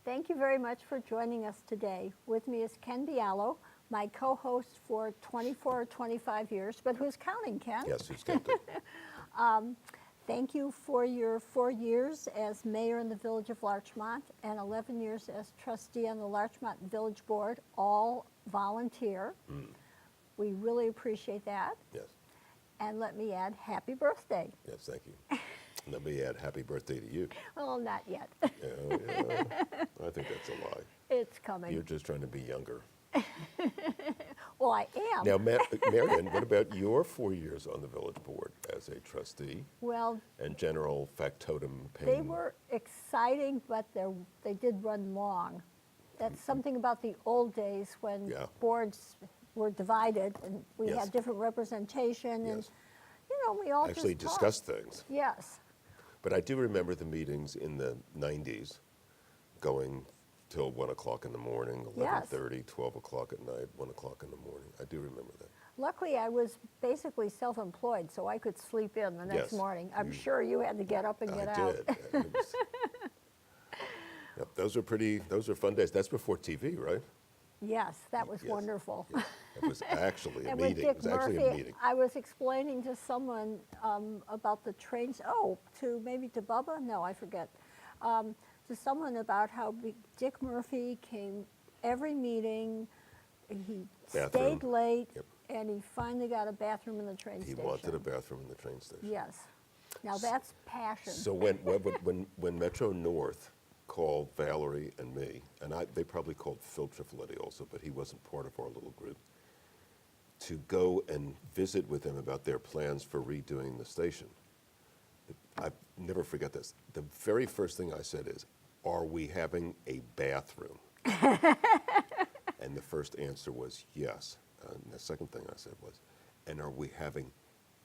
Thank you very much for joining us today. With me is Ken Bialo, my co-host for 24 or 25 years, but who's counting, Ken? Yes, who's counting? Thank you for your 4 years as mayor in the village of Larchmont and 11 years as trustee on the Larchmont Village Board, all volunteer. We really appreciate that. Yes, And let me add, happy birthday. yes, thank you. And let me add happy birthday to you. Well, not yet. Yeah, I think that's a lie. It's coming. You're just trying to be younger. Well, I am. Now, Marian, what about your 4 years on the village board as a trustee Well, and general factotum pain? they were exciting, but they did run long. That's something about the old days when Yeah. boards were divided and we Yes. had different representation and, Yes. we all Actually just talked. discussed things. Yes. But I do remember the meetings in the 90s going till 1 o'clock in the morning, 11:30, 12 o'clock at night, 1 o'clock in the morning. I do remember that. Luckily, I was basically self-employed, so I could sleep in the next Yes. morning. I'm sure you had to get up and get I out. did. It was- Yep, those are fun days. That's before TV, right? Yes, that was Yes. wonderful. Yeah. It was actually a And with meeting. Dick It was actually a Murphy, meeting. I was explaining to someone about the trains, to Bubba? No, I forget. To someone about how Dick Murphy came every meeting, he Bathroom. stayed late, Yep. and he finally got a bathroom in the train He station. wanted a bathroom in the train station. Yes. Now that's passion. So when Metro North called Valerie and me, and they probably called Phil Trifletti also, but he wasn't part of our little group, to go and visit with them about their plans for redoing the station. I never forget this. The very first thing I said is, "Are we having a bathroom?" And the first answer was yes. And the second thing I said was, "And are we having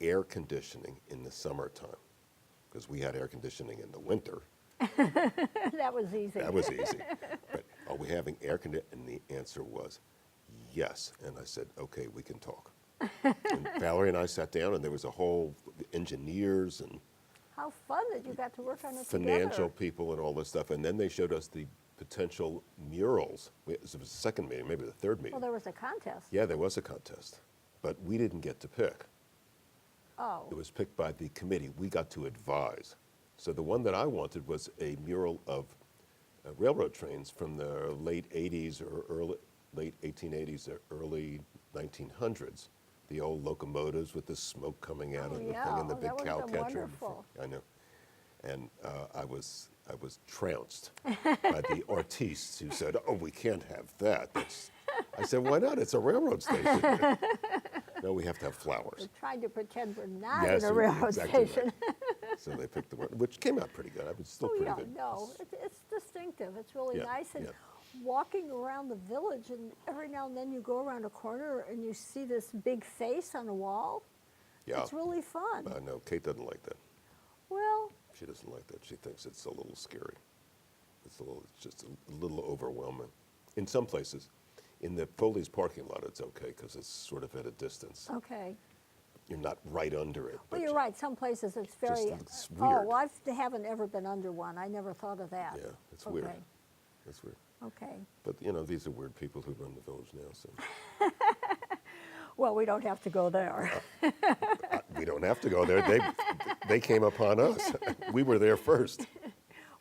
air conditioning in the summertime?" Because we had air conditioning in the winter. That was easy. That was easy. But are we having air conditioning? And the answer was yes. And I said, okay, we can talk. And Valerie and I sat down, and there was a whole engineers and How fun that you got to work on it financial together. people and all this stuff. And then they showed us the potential murals. It was the second meeting, maybe the third meeting. Well, there was a contest. Yeah, there was a contest. But we didn't get to pick. Oh. It was picked by the committee. We got to advise. So the one that I wanted was a mural of railroad trains from the late 80s or late 1880s or early 1900s. The old locomotives with the smoke coming out of the thing and the big that cow would've been catcher. wonderful. I know. And I was trounced by the artistes who said, "Oh, we can't have that." I said, "Why not? It's a railroad station." No, we have to have flowers. We're trying to pretend we're not Yes, in a railroad exactly station. right. So they picked the one, which came out pretty good. I was still Oh, pretty yeah, good. no, it's distinctive. It's really Yeah, nice. And yeah. walking around the village, and every now and then you go around a corner and you see this big face on a wall. Yeah. It's really fun. I know. Kate doesn't like that. Well, She doesn't like that. She thinks it's a little scary. It's just a little overwhelming. In some places, in the Foley's parking lot, it's okay because it's sort of at a distance. okay. You're not right under it. Well, but you're right. Some places it's very. it's Oh, weird. well, I haven't ever been under one. I never thought of that. Yeah, it's weird. Okay. It's weird. Okay. But, these are weird people who run the village now, so Well, we don't have to go there. we don't have to go there. They came upon us. We were there first.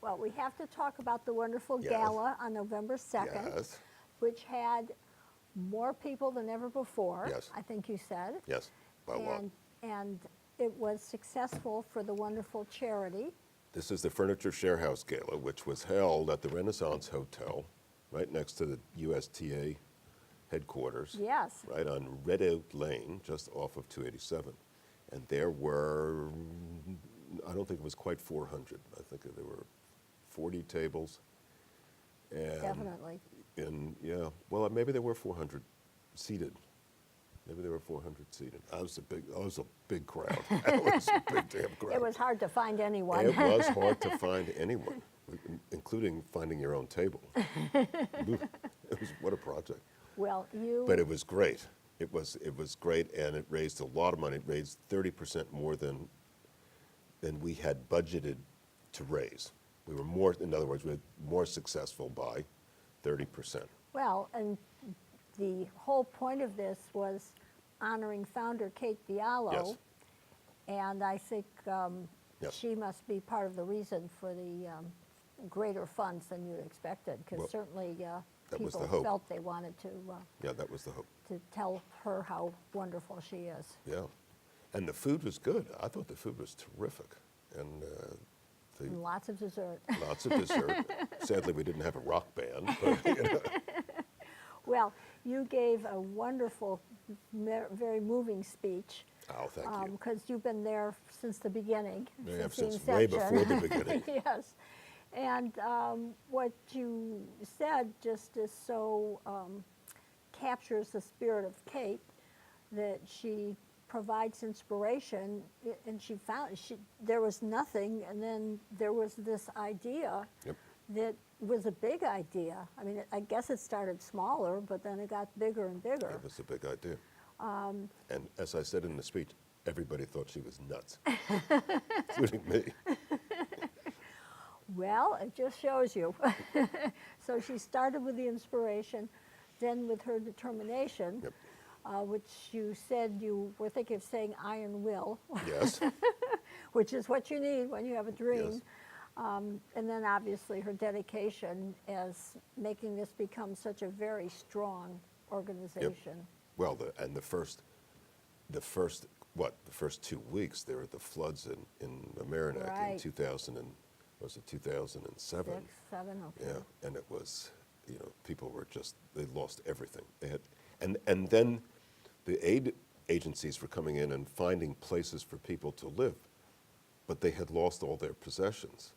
Well, we have to talk about the wonderful Yes. gala on November 2nd, Yes, which had more people than ever before, Yes. I think you said. yes, by a lot. And it was successful for the wonderful charity. This is the Furniture Share House Gala, which was held at the Renaissance Hotel, right next to the USTA headquarters. Yes. Right on Red Oak Lane, just off of 287. And there were, I don't think it was quite 400. I think there were 40 tables. And Definitely. Well, maybe there were 400 seated. Maybe there were 400 seated. I was a big crowd. That was a big damn crowd. It was hard to find anyone. It was hard to find anyone, including finding your own table. What a project. Well, But it was great. It was great, and it raised a lot of money. It raised 30% more than we had budgeted to raise. We were more, in other words, we were more successful by 30%. Well, and the whole point of this was honoring founder Kate Bialo. Yes. And I think Yes. she must be part of the reason for the greater funds than you expected, because Well, certainly that was the people hope. felt they wanted Yeah, that was the hope. to tell her how wonderful she is. Yeah. And the food was good. I thought the food was terrific. And And lots of dessert. lots of dessert. Sadly, we didn't have a rock band. But, you know. Well, you gave a wonderful, very moving speech. Oh, thank you. Because you've been there since the beginning. Yeah, the since way inception. before the beginning. Yes. And what you said just is so captures the spirit of Kate, that she provides inspiration, and she found there was nothing, and then there was this idea Yep. that was a big idea. I mean, I guess it started smaller, but then it got bigger and bigger. It was a big idea. And as I said in the speech, everybody thought she was nuts, including me. Well, it just shows you. So she started with the inspiration, then with her determination, Yep. Which you said you were thinking of saying iron will, Yes. which is what you need when you have a dream. Yes. And then obviously her dedication as making this become such a very strong organization. Well, the first 2 weeks there were the floods in Marian Right. in 2000 and was it 2007? 6, 7, okay. Yeah, and it was, people were just, they lost everything. They had, and then the aid agencies were coming in and finding places for people to live, but they had lost all their possessions.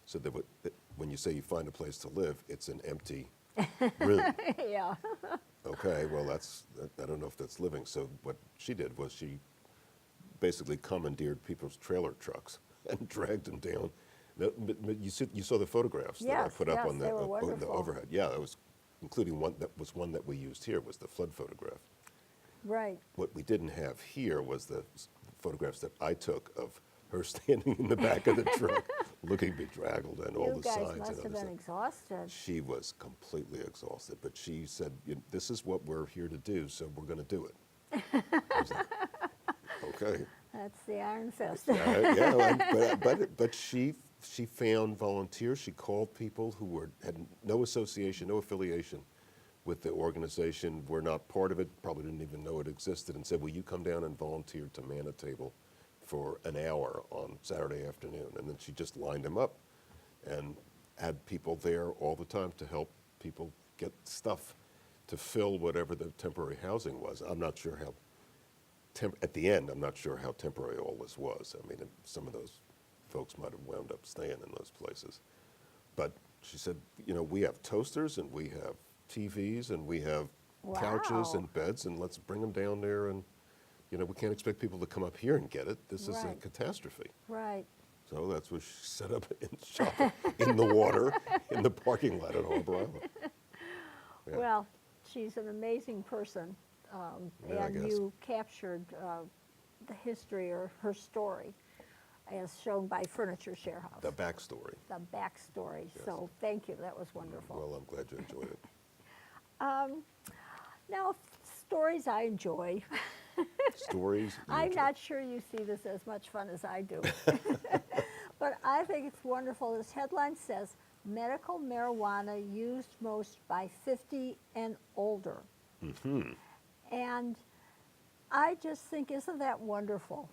So when you say you find a place to live, it's an empty room. Yeah. Okay, well, I don't know if that's living. So what she did was she basically commandeered people's trailer trucks and dragged them down. But you saw the photographs that I Yes, put up yes, on they were the wonderful. overhead. Yeah, that was including one that we used here was the flood photograph. Right. What we didn't have here was the photographs that I took of her standing in the back of the truck, looking bedraggled, and all You the guys signs must and have been everything. exhausted. She was completely exhausted, but she said, "This is what we're here to do, so we're going to do it." I was like, okay. That's the iron fist. Yeah, but she found volunteers. She called people who had no association, no affiliation with the organization, were not part of it, probably didn't even know it existed, and said, "Will you come down and volunteer to man a table for an hour on Saturday afternoon?" And then she just lined them up and had people there all the time to help people get stuff to fill whatever the temporary housing was. I'm not sure how, at the end, I'm not sure how temporary all this was. I mean, some of those folks might have wound up staying in those places. But she said, we have toasters and we have TVs and we have couches Wow. and beds, and let's bring them down there, and we can't expect people to come up here and get it. This is a Right. catastrophe. Right. So that's what she set up in shop in the water in the parking lot at Harbor Island. Yeah. Well, she's an amazing person, Yeah, I and guess. you captured the history or her story as shown by Furniture Share House, The backstory. the backstory. Yes. So thank you, that was wonderful. Well, I'm glad you enjoyed it. Now, stories I enjoy. Stories. you I'm enjoy. not sure you see this as much fun as I do. But I think it's wonderful. This headline says, medical marijuana used most by 50 and older. Mm-hmm. And I just think, isn't that wonderful?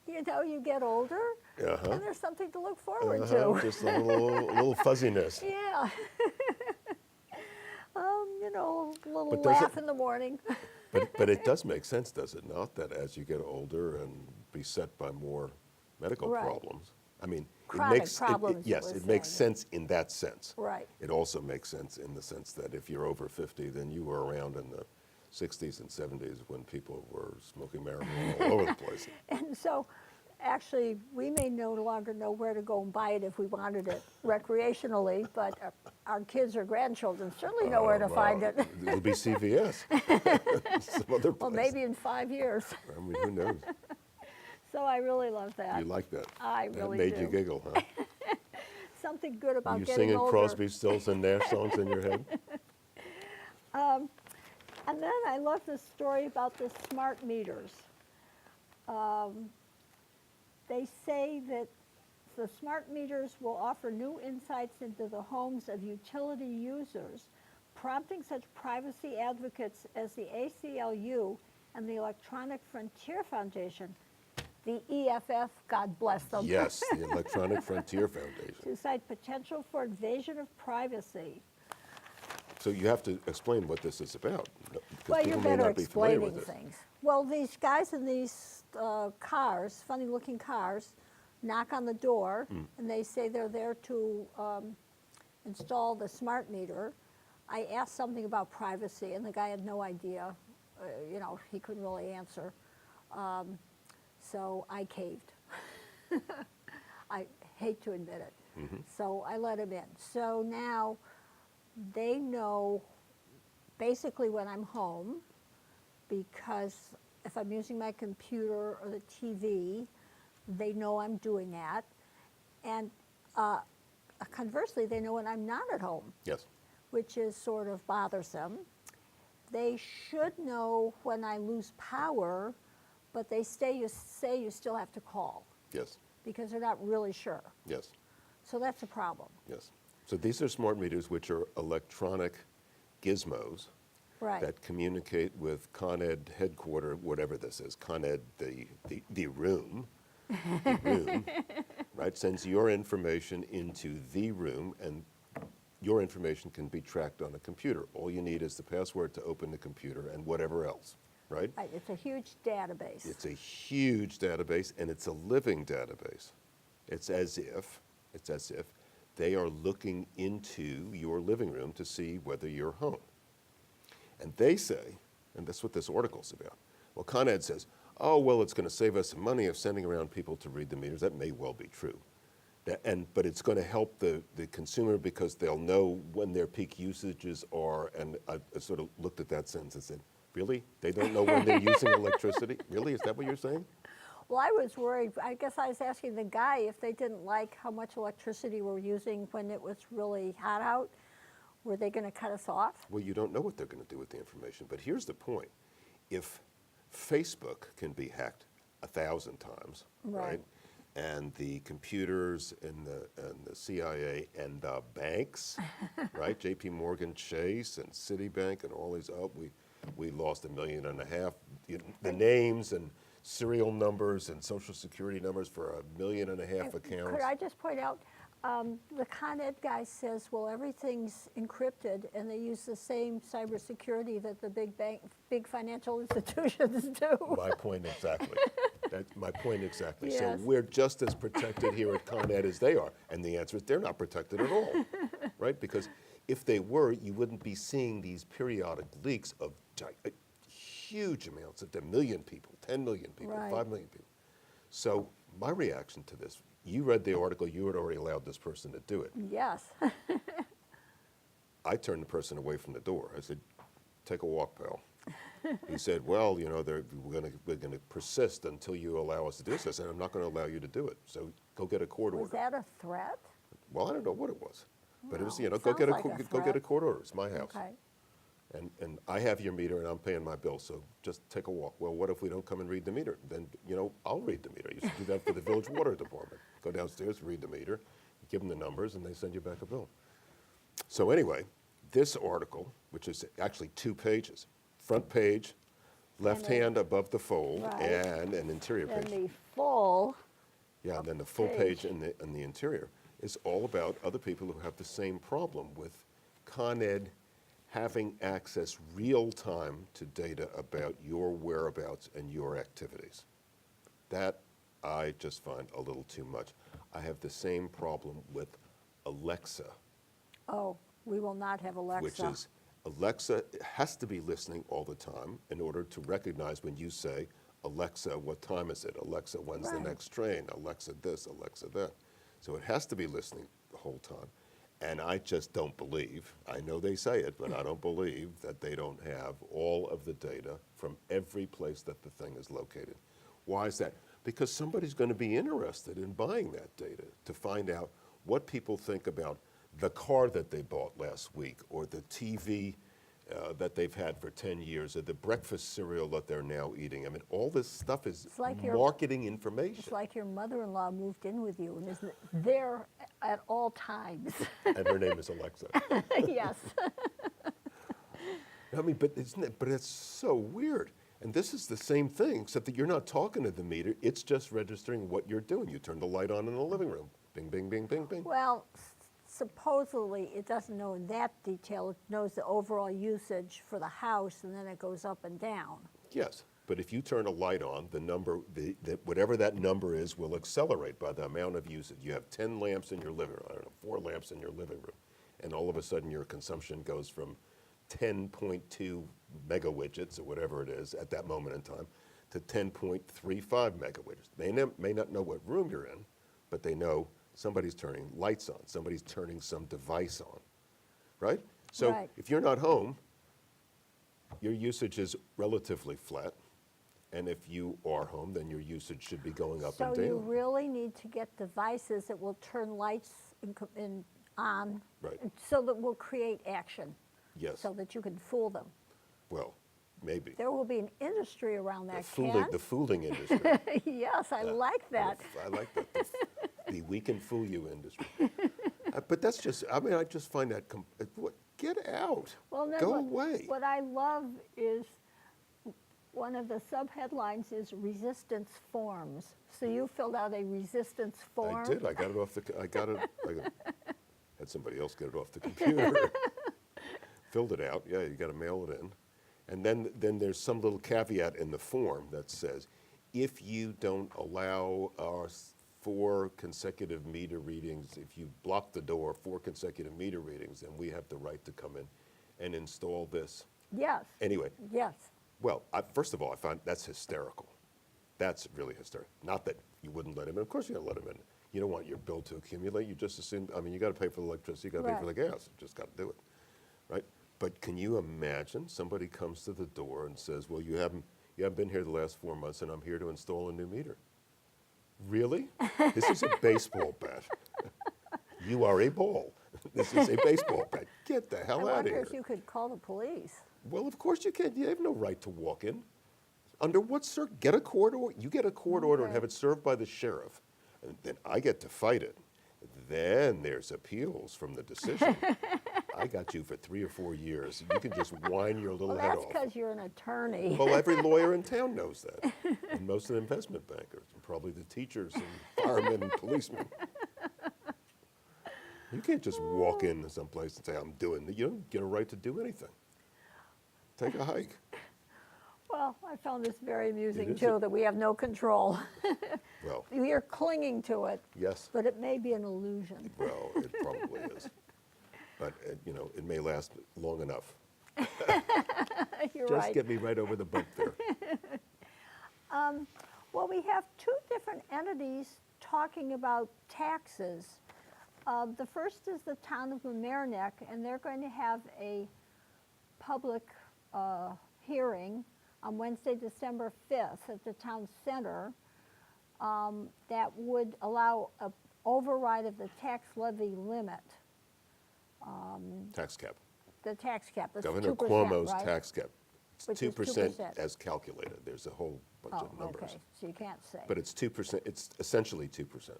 You get older, Uh-huh. and there's something to look forward Uh-huh. to. Just a little fuzziness. Yeah. A little But does laugh it- in the morning. But it does make sense, does it not, that as you get older and beset by more medical Right. problems, I mean, Chronic it makes problems, you yes, were it makes saying. sense in that sense. Right. It also makes sense in the sense that if you're over 50, then you were around in the 60s and 70s when people were smoking marijuana all over the place. And so, actually, we may no longer know where to go and buy it if we wanted it recreationally, but our kids or grandchildren certainly know where to find it. It'll be CVS. Some other place. Well, maybe in 5 years. I mean, who knows? So I really love that. You like that? I really That made do. you giggle, huh? Something good about You getting singing older. Crosby, Stills, and Nash songs in your head? And then I love the story about the smart meters. They say that the smart meters will offer new insights into the homes of utility users, prompting such privacy advocates as the ACLU and the Electronic Frontier Foundation, the EFF, God bless them, Yes, the Electronic Frontier Foundation. to cite potential for invasion of privacy. So you have to explain what this is about, because Well, you're people may better not be familiar explaining with it. things. Well, these guys in these cars, funny-looking cars, knock on the door, and they say they're there to install the smart meter. I asked something about privacy, and the guy had no idea. He couldn't really answer. So I caved. I hate to admit it. So I let him in. So now they know basically when I'm home, because if I'm using my computer or the TV, they know I'm doing that. And conversely, they know when I'm not at home, Yes, which is sort of bothersome. They should know when I lose power, but they say you still have to call yes, because they're not really sure. yes, So that's a problem. yes. So these are smart meters, which are electronic gizmos Right. that communicate with Con Ed headquarter, whatever this is, Con Ed, the room, right, sends your information into the room, and your information can be tracked on a computer. All you need is the password to open the computer and whatever else, right? Right. It's a huge database. It's a huge database, and it's a living database. It's as if they are looking into your living room to see whether you're home. And they say, and that's what this article's about, well, Con Ed says, oh, well, it's going to save us some money of sending around people to read the meters. That may well be true. But it's going to help the consumer because they'll know when their peak usages are. And I sort of looked at that sentence and said, really? They don't know when they're using electricity? Really? Is that what you're saying? Well, I was worried. I guess I was asking the guy if they didn't like how much electricity we're using when it was really hot out. Were they going to cut us off? Well, you don't know what they're going to do with the information. But here's the point. If Facebook can be hacked 1,000 times, right? And the computers and the CIA and the banks, right? J.P. Morgan Chase and Citibank and all these, we lost $1.5 million. The names and serial numbers and social security numbers for $1.5 million accounts. Could I just point out, the Con Ed guy says, well, everything's encrypted, and they use the same cybersecurity that the big financial institutions do. My point exactly. That's my point exactly. Yes. So we're just as protected here at Con Ed as they are. And the answer is they're not protected at all, right? Because if they were, you wouldn't be seeing these periodic leaks of huge amounts of 1 million people, 10 million people, Right. 5 million people. So my reaction to this, you read the article, you had already allowed this person to do it. Yes. I turned the person away from the door. I said, take a walk, pal. He said, well, we're going to persist until you allow us to do this. I said, I'm not going to allow you to do it. So go get a court Was order. that a threat? Well, I don't know what it was. But it was, Well, go sounds get like a go get threat. a court order. It's my house. Okay. And I have your meter and I'm paying my bill, so just take a walk. Well, what if we don't come and read the meter? Then, I'll read the meter. I used to do that for the village water department. Go downstairs, read the meter, give them the numbers, and they send you back a bill. So anyway, this article, which is actually 2 pages, front page, left hand above the fold, Right. and an interior Then page. the full, Yeah, and then the full page in the interior is all about other people who have the same problem with Con Ed having access real time to data about your whereabouts and your activities. That I just find a little too much. I have the same problem with Alexa, we will not have Alexa. which is Alexa has to be listening all the time in order to recognize when you say, Alexa, what time is it? Alexa, when's the Right. next train? Alexa this, Alexa that. So it has to be listening the whole time. And I just don't believe, I know they say it, but I don't believe that they don't have all of the data from every place that the thing is located. Why is that? because somebody's going to be interested in buying that data to find out what people think about the car that they bought last week, or the TV that they've had for 10 years, or the breakfast cereal that they're now eating. I mean, all this stuff is marketing information. It's like your mother-in-law moved in with you and is there at all times. And her name is Alexa. Yes. I mean, but it's so weird. And this is the same thing, except that you're not talking to the meter. It's just registering what you're doing. You turn the light on in the living room. Bing, bing, bing, bing, bing. Well, supposedly it doesn't know in that detail. It knows the overall usage for the house, and then it goes up and down. Yes, but if you turn a light on, the number, whatever that number is, will accelerate by the amount of usage. You have 10 lamps in your living room, I don't know, 4 lamps in your living room, and all of a sudden your consumption goes from 10.2 megawidgets, or whatever it is at that moment in time, to 10.35 megawidgets. They may not know what room you're in, but they know somebody's turning lights on, somebody's turning some device on, right? So Right. if you're not home, your usage is relatively flat, and if you are home, then your usage should be going up and So down. you really need to get devices that will turn lights on, Right. so that will create action, Yes, so that you can fool them. well, maybe. There will be an industry around that, The fooling industry. Yes, I like that. I like that. The we can fool you industry. But that's just, I mean, I just find that, get out. Well, no, Go away. What I love is, one of the subheadlines is resistance forms. So you filled out a resistance form? I did. I got it off the. Had somebody else get it off the computer. Filled it out. Yeah, you got to mail it in, and then there's some little caveat in the form that says, if you don't allow our 4 consecutive meter readings, if you block the door 4 consecutive meter readings, then we have the right to come in and install this. Yes. Anyway. Yes. Well, first of all, I find that's hysterical. That's really hysterical. Not that you wouldn't let him in. Of course you got to let him in. You don't want your bill to accumulate. You just assume, I mean, you got to pay for the electricity, you got to pay for the gas. You just got to do it, right? But can you imagine somebody comes to the door and says, well, you haven't been here the last 4 months, and I'm here to install a new meter. Really? This is a baseball bat. You are a ball. This is a baseball bat. Get the hell out of here. I wonder if you could call the police. Well, of course you can. You have no right to walk in. Under what get a court order? You get a court order and have it served by the sheriff, and then I get to fight it. Then there's appeals from the decision. I got you for 3 or 4 years. You can just whine your little head That's off. because you're an attorney. Well, every lawyer in town knows that, and most of the investment bankers, and probably the teachers and firemen and policemen. You can't just walk into someplace and say, I'm doing it. You don't get a right to do anything. Take a hike. Well, I found this very amusing, is too, that we have no control. Well, We are clinging to it, yes. but it may be an illusion. Well, it probably is. But, it may last long enough. You're Just right. get me right over the bump there. Well, we have 2 different entities talking about taxes. The first is the town of Mamaroneck, and they're going to have a public hearing on Wednesday, December 5th at the town center that would allow an override of the tax levy limit. Tax cap. The tax cap, that's 2%, Governor Cuomo's right? tax cap. It's Which is 2% 2%. as calculated. There's a whole bunch of numbers. Okay, so you can't say. But it's 2%. It's essentially 2%.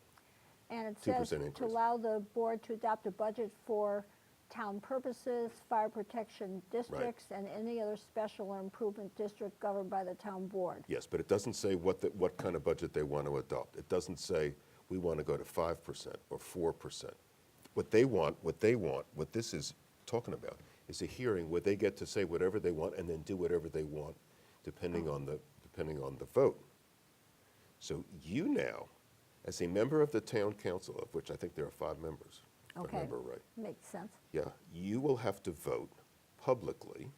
And it 2% says to increase. allow the board to adopt a budget for town purposes, fire protection districts, and any other special or improvement district governed by the town board. Yes, but it doesn't say what kind of budget they want to adopt. It doesn't say we want to go to 5% or 4%. What this is talking about is a hearing where they get to say whatever they want and then do whatever they want depending on the vote. So you now, as a member of the town council, of which I think there are 5 members, if I Okay. remember right. Makes sense. Yeah, you will have to vote publicly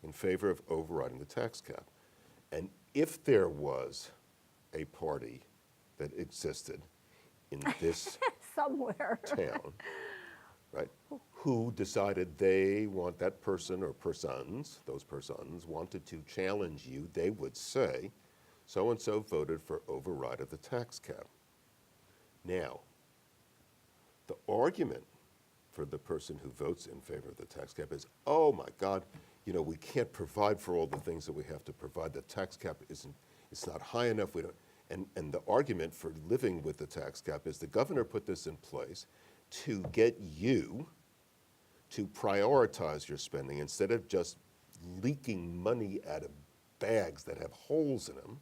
in favor of overriding the tax cap. And if there was a party that existed in this Somewhere. town, right, who decided they want that person or persons, those persons wanted to challenge you, they would say, so-and-so voted for override of the tax cap. Now, the argument for the person who votes in favor of the tax cap is, oh my God, we can't provide for all the things that we have to provide. The tax cap it's not high enough. We don't. And the argument for living with the tax cap is the governor put this in place to get you to prioritize your spending instead of just leaking money out of bags that have holes in them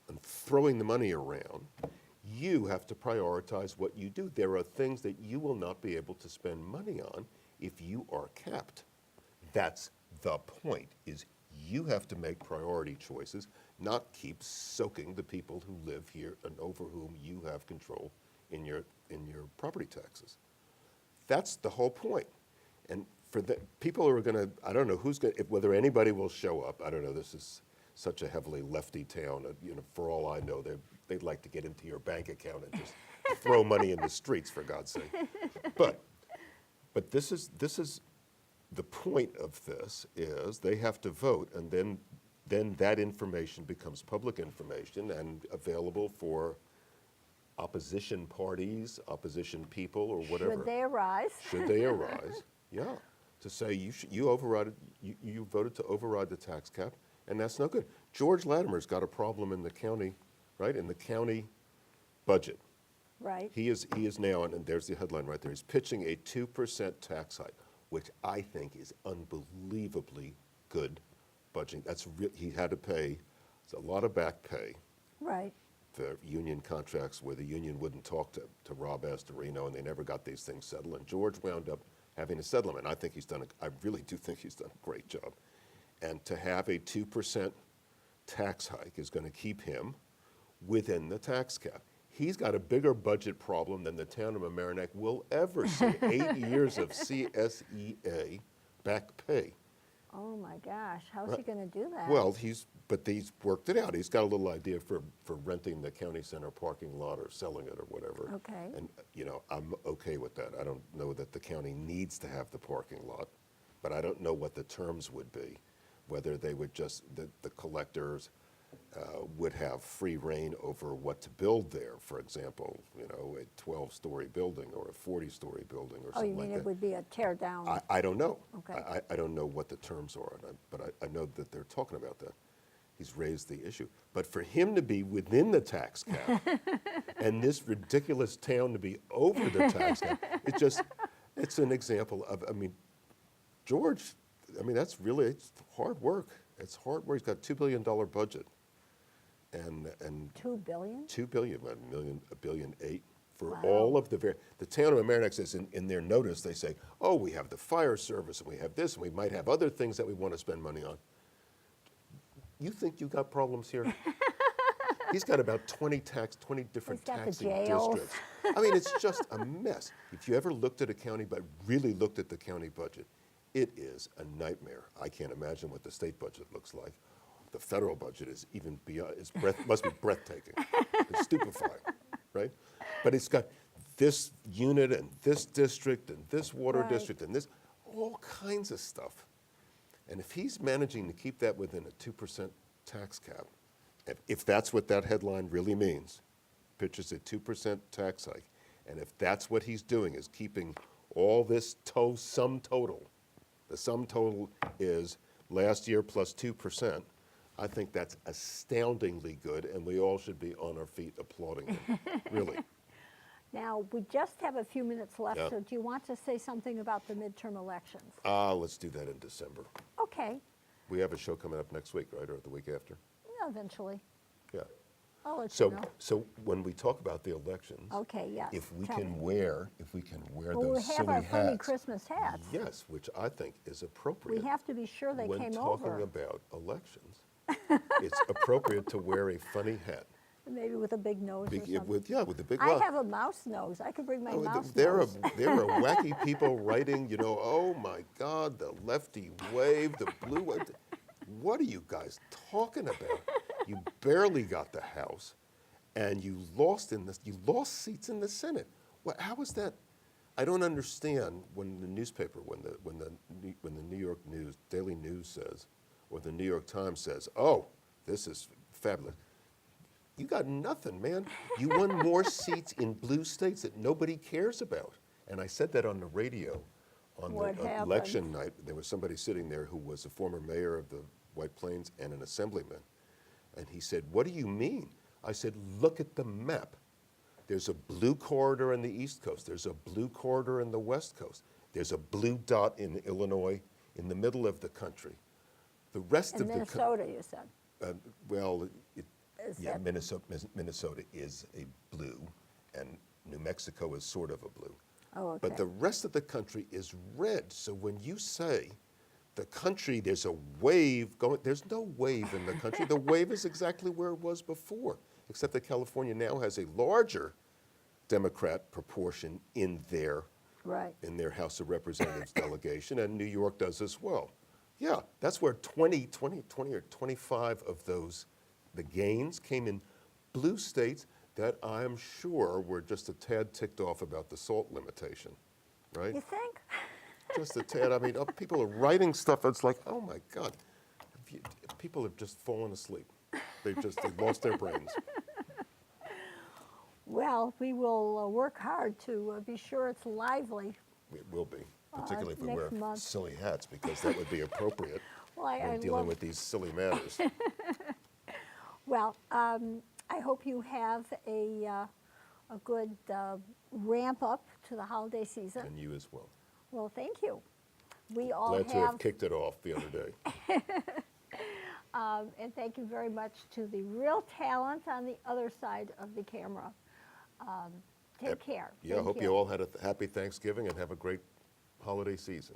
and throwing the money around. You have to prioritize what you do. There are things that you will not be able to spend money on if you are capped. That's the point, is you have to make priority choices, not keep soaking the people who live here and over whom you have control in your property taxes. That's the whole point. And for the people who are going to, I don't know whether anybody will show up. I don't know. This is such a heavily lefty town. For all I know, they'd like to get into your bank account and just throw money in the streets, for God's sake. But this is the point of this is they have to vote, and then that information becomes public information and available for opposition parties, opposition people, or whatever. Should they arise? Should they arise, yeah. To say you voted to override the tax cap, and that's no good. George Latimer's got a problem in the county, right? In the county budget. Right. He is now, and there's the headline right there, he's pitching a 2% tax hike, which I think is unbelievably good budgeting. He had to pay a lot of back pay. Right. For union contracts where the union wouldn't talk to Rob Astorino, and they never got these things settled. And George wound up having a settlement. I really do think he's done a great job. And to have a 2% tax hike is going to keep him within the tax cap. He's got a bigger budget problem than the town of Mamaroneck will ever see. 8 years of CSEA back pay. Oh my gosh, how's he going to do that? Well, he's worked it out. He's got a little idea for renting the county center parking lot or selling it or whatever. Okay. And, I'm okay with that. I don't know that the county needs to have the parking lot, but I don't know what the terms would be, whether they would the collectors would have free reign over what to build there. For example, a 12-story building or a 40-story building or something like that. Oh, you mean it would be a tear down? I don't know. Okay. I don't know what the terms are, but I know that they're talking about that. He's raised the issue. But for him to be within the tax cap and this ridiculous town to be over the tax cap, it's an example of, George, it's hard work. It's hard work. He's got a $2 billion budget. And $2 billion? $2 billion, $1.8 billion for all of the town of Mamaroneck says in their notice, they say, oh, we have the fire service and we have this and we might have other things that we want to spend money on. You think you got problems here? He's got about 20 different taxing districts. It's just a mess. If you ever looked at a county, but really looked at the county budget, it is a nightmare. I can't imagine what the state budget looks like. The federal budget is even beyond, must be breathtaking. It's stupefying, right? But it's got this unit and this district and this water district and this, all kinds of stuff. And if he's managing to keep that within a 2% tax cap, if that's what that headline really means, pitches a 2% tax hike, and if that's what he's doing is keeping all this sum total, the sum total is last year plus 2%, I think that's astoundingly good, and we all should be on our feet applauding him, really. Now, we just have a few minutes left, Yeah. so do you want to say something about the midterm elections? Let's do that in December. Okay. We have a show coming up next week, right, or the week after? Yeah, eventually. Yeah. I'll let you know. So when we talk about the elections, Okay, yes. if we tell can me. wear Well, we those have silly our funny hats, Christmas hats. yes, which I think is appropriate. We have to be sure they when came talking over. about elections, it's appropriate to wear a funny hat. Maybe with a big nose or something. With the big. I have a mouse nose. I could bring my mouse there nose. There are wacky people writing, oh my God, the lefty wave, the blue wave. What are you guys talking about? You barely got the House, and you lost seats in the Senate. How is that? I don't understand when the newspaper, when the New York Daily News says, or the New York Times says, oh, this is fabulous. You got nothing, man. You won more seats in blue states that nobody cares about. And I said that on the radio on What the happened? election night. There was somebody sitting there who was a former mayor of the White Plains and an assemblyman. And he said, "What do you mean?" I said, "Look at the map. There's a blue corridor in the East Coast. There's a blue corridor in the West Coast. There's a blue dot in Illinois in the middle of the country. The rest In of Minnesota, you said. well, Is yeah, that- Minnesota is a blue, and New Mexico is sort of a blue. Oh, okay. But the rest of the country is red. So when you say the country, there's a wave going, there's no wave in the country. The wave is exactly where it was before, except that California now has a larger Democrat proportion in their Right. House of Representatives delegation, and New York does as well. Yeah, that's where 20 or 25 of those, the gains came in blue states that I'm sure were just a tad ticked off about the salt limitation, right? You think? Just a tad. I mean, people are writing stuff. It's like, oh my God, people have just fallen asleep. They've lost their brains. Well, we will work hard to be sure it's lively. It will be, particularly if we next wear month. silly hats, because that would be appropriate Well, I when dealing love- with these silly matters. Well, I hope you have a good ramp up to the holiday season. And you as well. Well, thank you. We all Glad to have kicked it off the other day. and thank you very much to the real talent on the other side of the camera. Take care. Yeah, I Thank hope you all had a happy Thanksgiving and have a great holiday season.